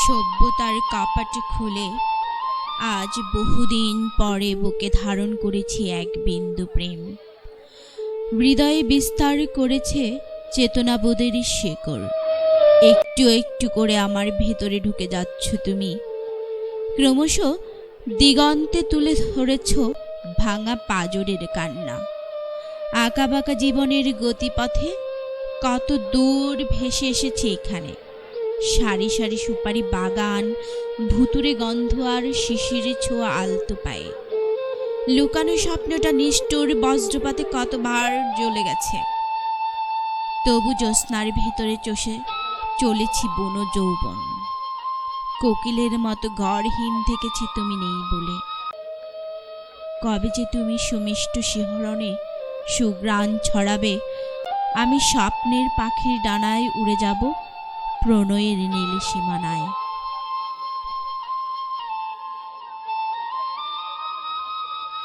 সভ্যতার কাপাট খুলে আজ বহুদিন পরে বুকে ধারণ করেছি এক বিন্দু প্রেম। হৃদয়ে বিস্তার করেছে চেতনাবোধের শেকড়। একটু একটু করে আমার ভেতরে ঢুকে যাচ্ছ তুমি। ক্রমশ দিগন্তে তুলে ধরেছ ভাঙা পাঁজরের কান্না। আঁকাবাঁকা জীবনের গতিপথে কত দূর ভেসে এসেছে এখানে। সারি সারি সুপারি বাগান, ভুতুরে গন্ধ আর শিশিরে ছোঁয়া আলতো পায়ে। লুকানো স্বপ্নটা নিষ্ঠুর বজ্রপাতে কতবার জ্বলে গেছে। তবু জ্যোৎস্নার ভিতরে চলেছি বুনো যৌবন। কোকিলের মতো গড়হীন থেকেছি তুমি নেই বলে। কবে যে তুমি সুমিষ্ট শিহরণে সুগ্রাণ ছড়াবে, আমি স্বপ্নের পাখির ডানায় উড়ে যাব প্রণয়ের নীল সীমানায়।